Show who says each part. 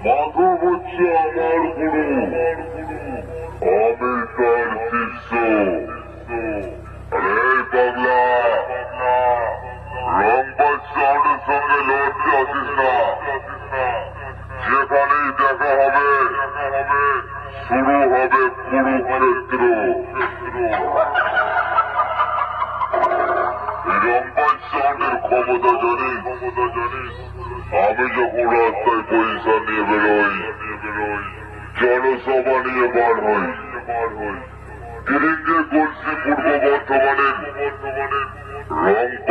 Speaker 1: মাধব হচ্ছে আমার গুরু, আমি তার শিষ্য। আরে পাগলা, রংবাজ সাউন্ডের সঙ্গে লড়তে আসিস না। যেখানেই দেখা হবে শুরু হবে কুরুক্ষেত্র। রংবাজ সাউন্ডের ক্ষমতা জানিস? আমি যখন রাস্তায় পয়সা নিয়ে বেরোই, জনসভা নিয়ে বার হই, ফিরিঙ্গে গলসি পূর্ব বর্ধমানের রংবাজ